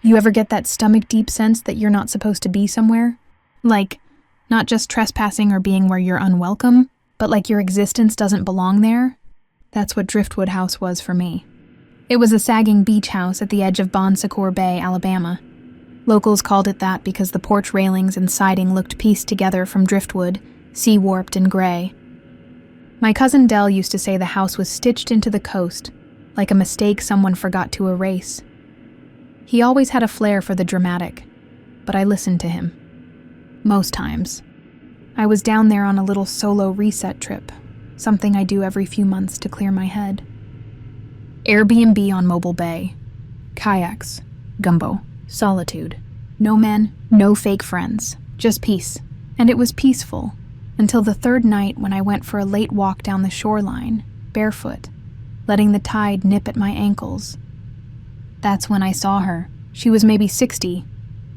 You ever get that stomach-deep sense that you're not supposed to be somewhere? Like, not just trespassing or being where you're unwelcome, but like your existence doesn't belong there? That's what Driftwood House was for me. It was a sagging beach house at the edge of Bon Secours Bay, Alabama. Locals called it that because the porch railings and siding looked pieced together from driftwood, sea-warped and gray. My cousin Dell used to say the house was stitched into the coast, like a mistake someone forgot to erase. He always had a flair for the dramatic, but I listened to him. Most times. I was down there on a little solo reset trip, something I do every few months to clear my head. Airbnb on Mobile Bay. Kayaks. Gumbo. Solitude. No men, no fake friends. Just peace. And it was peaceful, until the third night when I went for a late walk down the shoreline, barefoot, letting the tide nip at my ankles. That's when I saw her. She was maybe 60,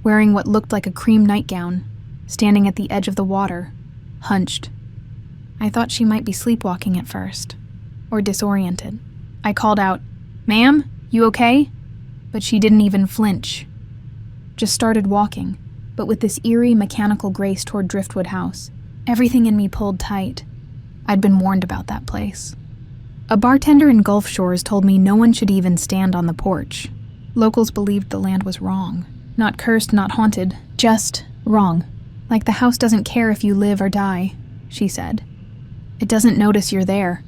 wearing what looked like a cream nightgown, standing at the edge of the water, hunched. I thought she might be sleepwalking at first, or disoriented. I called out, "Ma'am, you okay?" But she didn't even flinch. Just started walking, but with this eerie, mechanical grace toward Driftwood House. Everything in me pulled tight. I'd been warned about that place. A bartender in Gulf Shores told me no one should even stand on the porch. Locals believed the land was wrong. Not cursed, not haunted, just wrong. Like the house doesn't care if you live or die, she said. It doesn't notice you're there.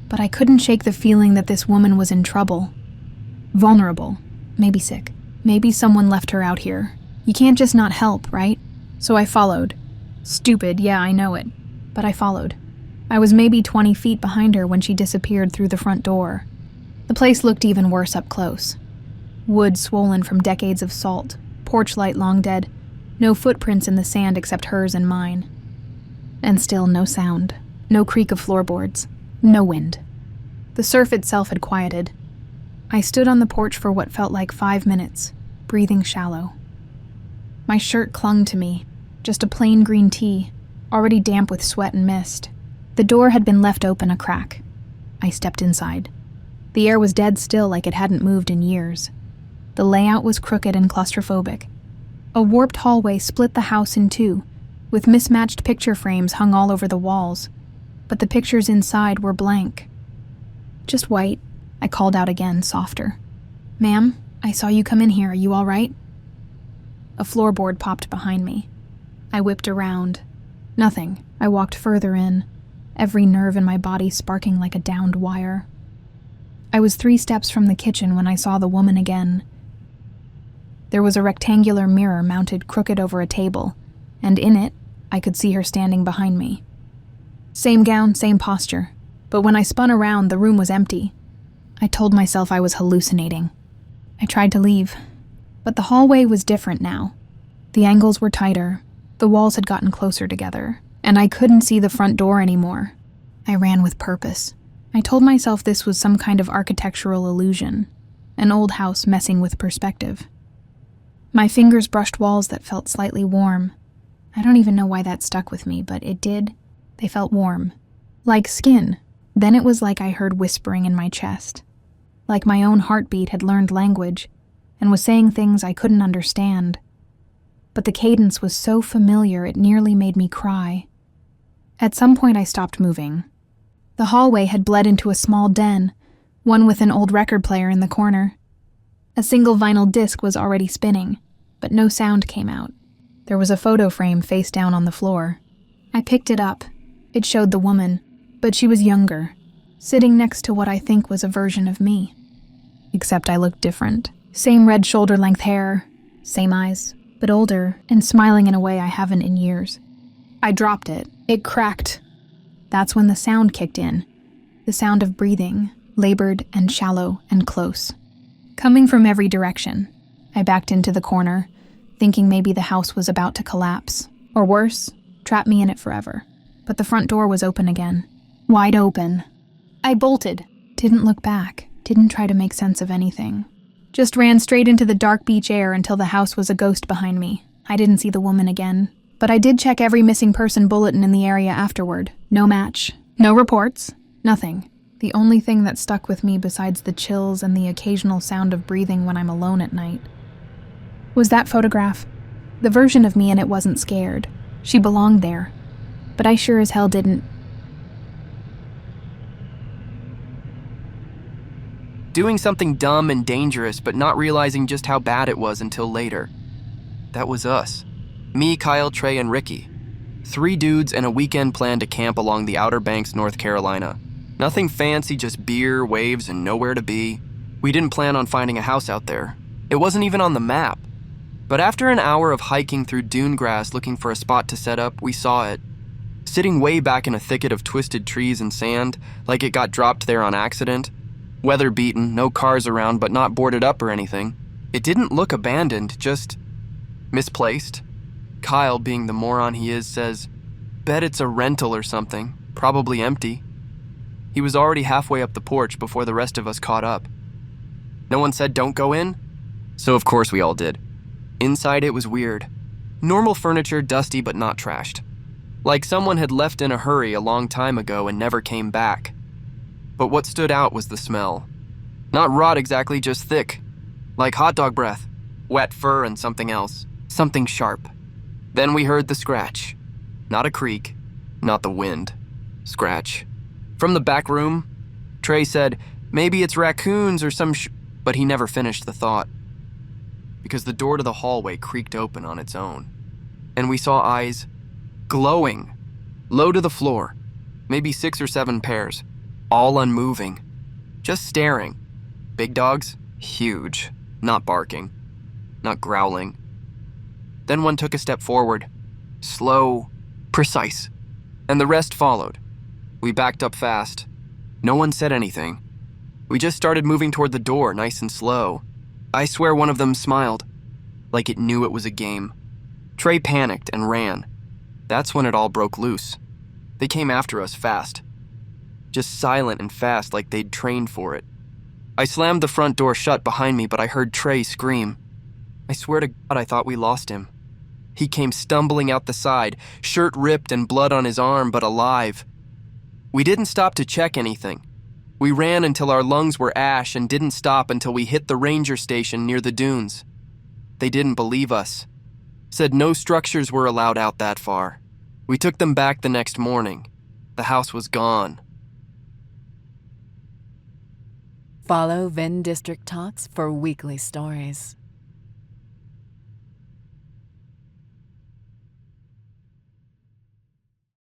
But I couldn't shake the feeling that this woman was in trouble. Vulnerable, maybe sick. Maybe someone left her out here. You can't just not help, right? So I followed. Stupid, yeah, I know it. But I followed. I was maybe 20 feet behind her when she disappeared through the front door. The place looked even worse up close. Wood swollen from decades of salt, porch light long dead, no footprints in the sand except hers and mine. And still no sound, no creak of floorboards, no wind. The surf itself had quieted. I stood on the porch for what felt like 5 minutes, breathing shallow. My shirt clung to me, just a plain green tee, already damp with sweat and mist. The door had been left open a crack. I stepped inside. The air was dead still, like it hadn't moved in years. The layout was crooked and claustrophobic. A warped hallway split the house in two, with mismatched picture frames hung all over the walls, but the pictures inside were blank. "Just white," I called out again, softer. "Ma'am, I saw you come in here. Are you all right?" A floorboard popped behind me. I whipped around. Nothing. I walked further in, every nerve in my body sparking like a downed wire. I was 3 steps from the kitchen when I saw the woman again. There was a rectangular mirror mounted crooked over a table, and in it, I could see her standing behind me. Same gown, same posture, but when I spun around, the room was empty. I told myself I was hallucinating. I tried to leave, but the hallway was different now. The angles were tighter, the walls had gotten closer together, and I couldn't see the front door anymore. I ran with purpose. I told myself this was some kind of architectural illusion, an old house messing with perspective. My fingers brushed walls that felt slightly warm. I don't even know why that stuck with me, but it did. They felt warm. Like skin. Then it was like I heard whispering in my chest. Like my own heartbeat had learned language and was saying things I couldn't understand. But the cadence was so familiar it nearly made me cry. At some point I stopped moving. The hallway had bled into a small den, one with an old record player in the corner. A single vinyl disc was already spinning, but no sound came out. There was a photo frame face down on the floor. I picked it up. It showed the woman, but she was younger, sitting next to what I think was a version of me. Except I looked different. Same red shoulder-length hair, same eyes, but older and smiling in a way I haven't in years. I dropped it. It cracked. That's when the sound kicked in. The sound of breathing, labored and shallow and close. Coming from every direction. I backed into the corner, thinking maybe the house was about to collapse. Or worse, trap me in it forever. But the front door was open again. Wide open. I bolted. Didn't look back. Didn't try to make sense of anything. Just ran straight into the dark beach air until the house was a ghost behind me. I didn't see the woman again. But I did check every missing person bulletin in the area afterward. No match. No reports. Nothing. The only thing that stuck with me besides the chills and the occasional sound of breathing when I'm alone at night was that photograph. The version of me in it wasn't scared. She belonged there. But I sure as hell didn't. Doing something dumb and dangerous, but not realizing just how bad it was until later. That was us. Me, Kyle, Trey, and Ricky. 3 dudes and a weekend plan to camp along the Outer Banks, North Carolina. Nothing fancy, just beer, waves, and nowhere to be. We didn't plan on finding a house out there. It wasn't even on the map. But after an hour of hiking through dune grass looking for a spot to set up, we saw it. Sitting way back in a thicket of twisted trees and sand, like it got dropped there on accident. Weather beaten, no cars around, but not boarded up or anything. It didn't look abandoned, just misplaced. Kyle, being the moron he is, says, "Bet it's a rental or something, probably empty." He was already halfway up the porch before the rest of us caught up. No one said don't go in, so of course we all did. Inside it was weird. Normal furniture, dusty but not trashed. Like someone had left in a hurry a long time ago and never came back. But what stood out was the smell. Not rot exactly, just thick. Like hot dog breath, wet fur and something else. Something sharp. Then we heard the scratch. Not a creak, not the wind. Scratch. From the back room, Trey said, maybe it's raccoons or but he never finished the thought. Because the door to the hallway creaked open on its own. And we saw eyes glowing, low to the floor, maybe 6 or 7 pairs, all unmoving, just staring. Big dogs, huge, not barking, not growling. Then one took a step forward, slow, precise, and the rest followed. We backed up fast. No one said anything. We just started moving toward the door, nice and slow. I swear one of them smiled, like it knew it was a game. Trey panicked and ran. That's when it all broke loose. They came after us fast. Just silent and fast like they'd trained for it. I slammed the front door shut behind me, but I heard Trey scream. I swear to God I thought we lost him. He came stumbling out the side, shirt ripped and blood on his arm, but alive. We didn't stop to check anything. We ran until our lungs were ash and didn't stop until we hit the ranger station near the dunes. They didn't believe us. Said no structures were allowed out that far. We took them back the next morning. The house was gone. Follow Vindistrict Talks for weekly stories.